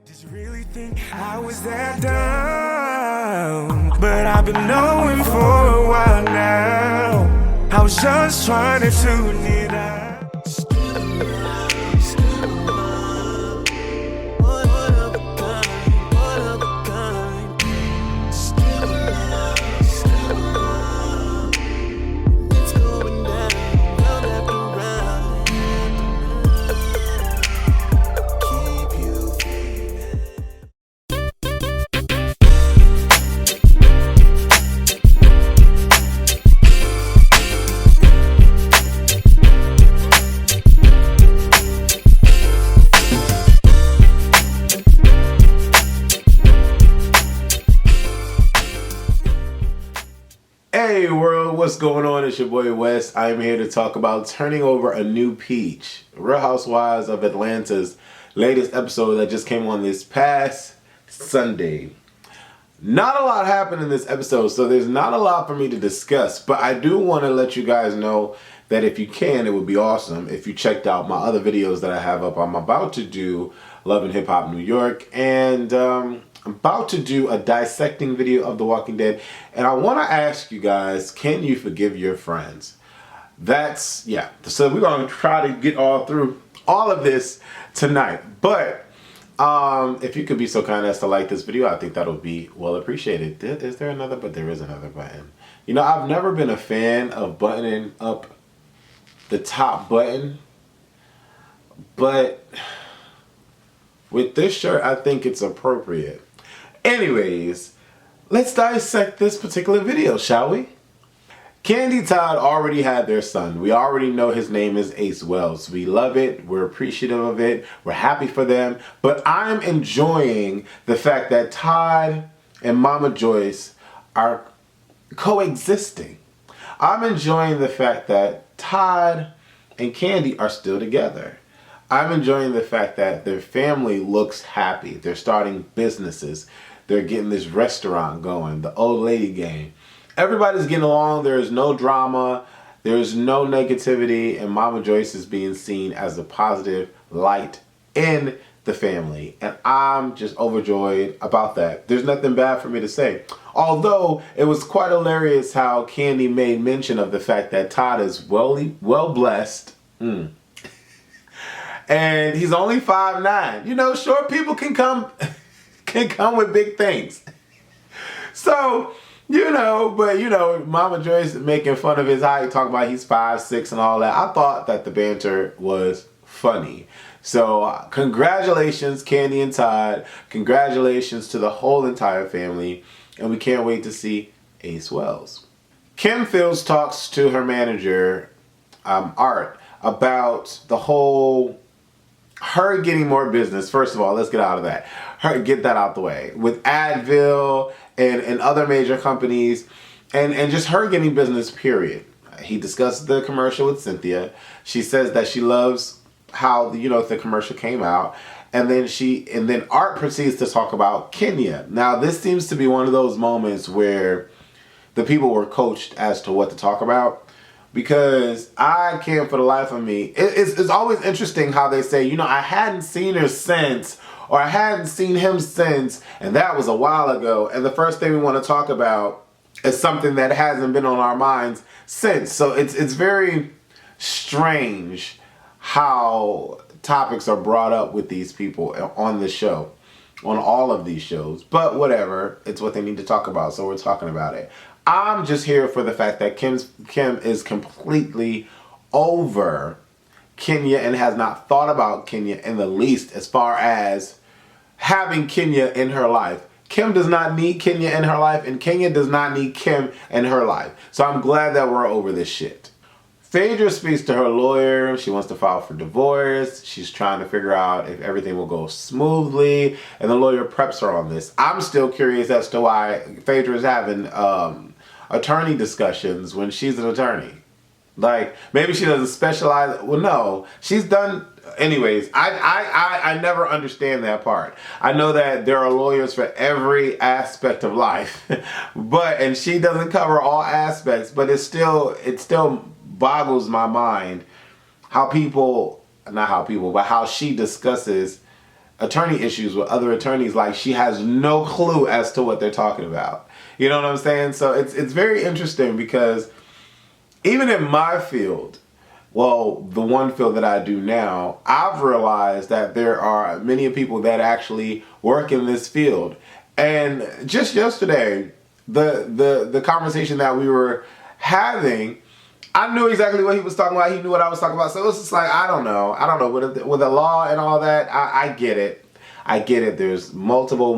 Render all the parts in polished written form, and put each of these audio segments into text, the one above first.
Did you really think I was that down? But I've been knowing for a while now. I was just trying to tune it out. Hey world, what's going on? It's your boy Wes. I am here to talk about turning over a new peach. Real Housewives of Atlanta's latest episode that just came on this past Sunday. Not a lot happened in this episode, so there's not a lot for me to discuss, but I do want to let you guys know that if you can, it would be awesome if you checked out my other videos that I have up. I'm about to do Love and Hip Hop New York, and I'm about to do a dissecting video of The Walking Dead, and I want to ask you guys, can you forgive your friends? So we're going to try to get all through all of this tonight, but if you could be so kind as to like this video, I think that'll be well appreciated. Is there another? But there is another button. You know, I've never been a fan of buttoning up the top button, but with this shirt, I think it's appropriate. Anyways, let's dissect this particular video, shall we? Kandi Todd already had their son. We already know his name is Ace Wells. We love it. We're appreciative of it. We're happy for them. But I'm enjoying the fact that Todd and Mama Joyce are coexisting. I'm enjoying the fact that Todd and Kandi are still together. I'm enjoying the fact that their family looks happy. They're starting businesses. They're getting this restaurant going, the old lady game. Everybody's getting along. There is no drama. There is no negativity. And Mama Joyce is being seen as a positive light in the family. And I'm just overjoyed about that. There's nothing bad for me to say. Although it was quite hilarious how Kandi made mention of the fact that Todd is well blessed. And he's only 5'9". You know, short people can come with big things. So, Mama Joyce making fun of his height, talking about he's 5'6" and all that. I thought that the banter was funny. So, congratulations, Kandi and Todd. Congratulations to the whole entire family. And we can't wait to see Ace Wells. Kim Fields talks to her manager, Art, about the whole her getting more business. First of all, let's get out of that. Get that out the way. With Advil and other major companies and just her getting business, period. He discussed the commercial with Cynthia. She says that she loves how, the commercial came out. And then Art proceeds to talk about Kenya. Now, this seems to be one of those moments where the people were coached as to what to talk about. Because I can't for the life of me. It's always interesting how they say, I hadn't seen her since, or I hadn't seen him since, and that was a while ago. And the first thing we want to talk about is something that hasn't been on our minds since. So it's very strange how topics are brought up with these people on the show, on all of these shows. But whatever, it's what they need to talk about, so we're talking about it. I'm just here for the fact that Kim is completely over Kenya and has not thought about Kenya in the least as far as having Kenya in her life. Kim does not need Kenya in her life, and Kenya does not need Kim in her life. So I'm glad that we're over this shit. Phaedra speaks to her lawyer. She wants to file for divorce. She's trying to figure out if everything will go smoothly, and the lawyer preps her on this. I'm still curious as to why Phaedra is having attorney discussions when she's an attorney. Like, maybe she doesn't specialize. Well, no, she's done. Anyways, I never understand that part. I know that there are lawyers for every aspect of life, and she doesn't cover all aspects, but it still boggles my mind how she discusses attorney issues with other attorneys, like she has no clue as to what they're talking about. You know what I'm saying? So it's very interesting because even in my field, well, the one field that I do now, I've realized that there are many people that actually work in this field. And just yesterday, the conversation that we were having, I knew exactly what he was talking about. He knew what I was talking about. So it was just like, I don't know. With the law and all that, I get it. I get it. There's multiple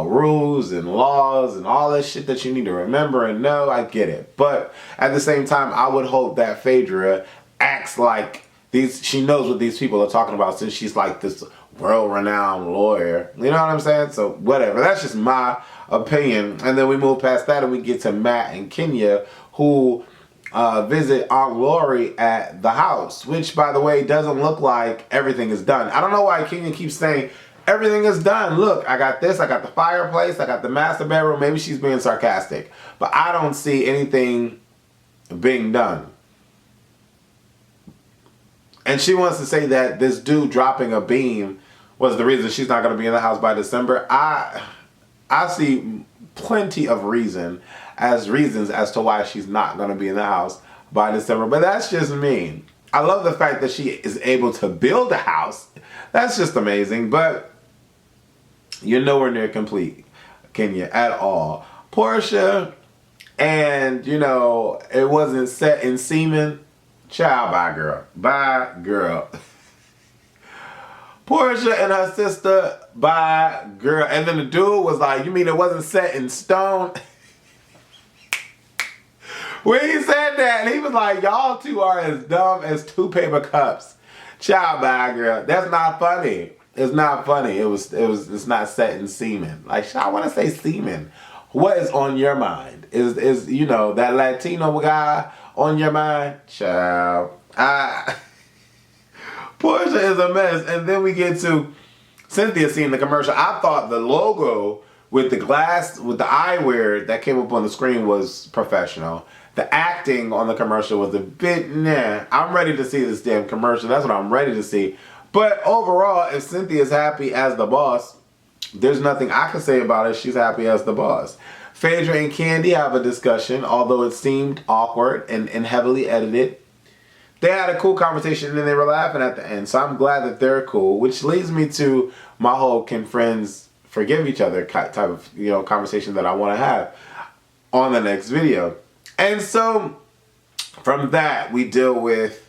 rules and laws and all that shit that you need to remember and know. I get it. But at the same time, I would hope that Phaedra acts like she knows what these people are talking about, since she's like this world-renowned lawyer. You know what I'm saying? So whatever. That's just my opinion. And then we move past that and we get to Matt and Kenya, who visit Aunt Lori at the house, which, by the way, doesn't look like everything is done. I don't know why Kenya keeps saying everything is done. Look, I got this, I got the fireplace, I got the master bedroom. Maybe she's being sarcastic, but I don't see anything being done. And she wants to say that this dude dropping a beam was the reason she's not going to be in the house by December. I see plenty of reasons as to why she's not going to be in the house by December. But that's just me. I love the fact that she is able to build a house. That's just amazing. But you're nowhere near complete, Kenya, at all. Porsha, and, it wasn't set in semen. Child, bye, girl. Bye, girl. Porsha and her sister, bye, girl. And then the dude was like, you mean it wasn't set in stone? When he said that, and he was like, y'all two are as dumb as two paper cups. Child, bye, girl. That's not funny. It's not funny. It's not set in semen. Like, I want to say semen. What is on your mind? Is that Latino guy on your mind? Child. Porsha is a mess. And then we get to Cynthia seeing the commercial. I thought the logo with the glass, with the eyewear that came up on the screen was professional. The acting on the commercial was a bit nah. I'm ready to see this damn commercial. That's what I'm ready to see. But overall, if Cynthia's happy as the boss, there's nothing I can say about it. She's happy as the boss. Phaedra and Candy have a discussion, although it seemed awkward and heavily edited. They had a cool conversation and they were laughing at the end. So I'm glad that they're cool, which leads me to my whole can friends forgive each other type of conversation that I want to have on the next video. And so from that, we deal with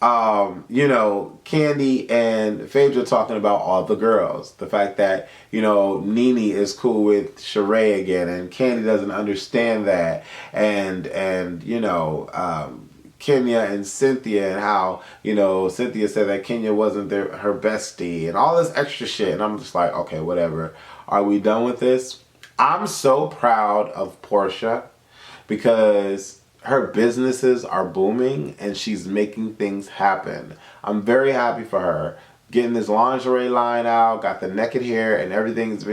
Candy and Phaedra talking about all the girls. The fact that, Nene is cool with Sheree again and Candy doesn't understand that. And Kenya and Cynthia and how, Cynthia said that Kenya wasn't her bestie and all this extra shit. And I'm just like, okay, whatever. Are we done with this? I'm so proud of Porsha because her businesses are booming and she's making things happen. I'm very happy for her. Getting this lingerie line out, got the naked hair and everything's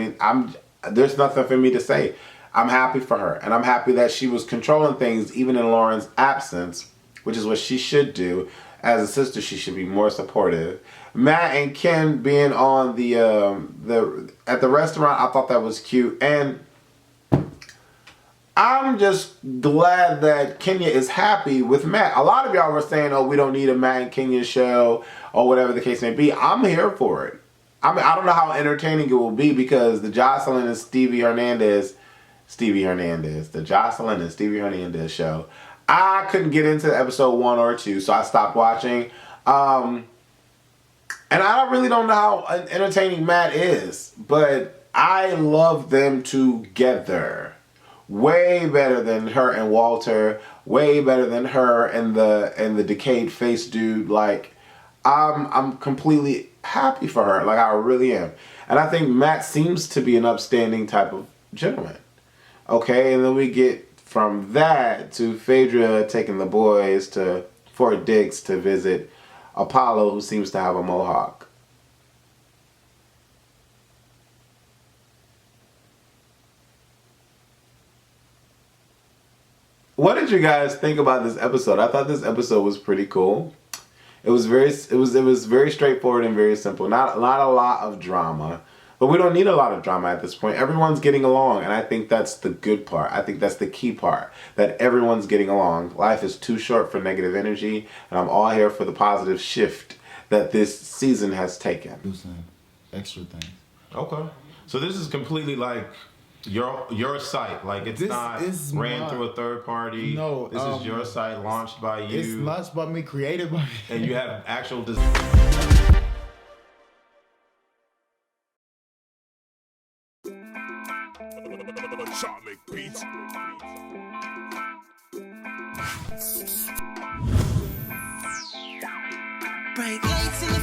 there's nothing for me to say. I'm happy for her. And I'm happy that she was controlling things even in Lauren's absence, which is what she should do. As a sister, she should be more supportive. Matt and Ken being on at the restaurant, I thought that was cute. And I'm just glad that Kenya is happy with Matt. A lot of y'all were saying, oh, we don't need a Matt and Kenya show or whatever the case may be. I'm here for it. I don't know how entertaining it will be because the Jocelyn and Stevie Hernandez show, I couldn't get into episode 1 or 2, so I stopped watching. And I really don't know how entertaining Matt is, but I love them together. Way better than her and Walter. Way better than her and the decayed face dude. Like, I'm completely happy for her. Like, I really am. And I think Matt seems to be an upstanding type of gentleman. Okay, and then we get from that to Phaedra taking the boys to Fort Dix to visit Apollo, who seems to have a mohawk. What did you guys think about this episode? I thought this episode was pretty cool. It was very straightforward and very simple. Not a lot of drama. But we don't need a lot of drama at this point. Everyone's getting along, and I think that's the good part. I think that's the key part, that everyone's getting along. Life is too short for negative energy, and I'm all here for the positive shift that this season has taken. Extra things. Okay. So this is completely like your site. Like it's This not is ran through a third party. No, This is your site, launched by you. It's launched by me, created by me. And you have actual Atomic Beats. Break lights in the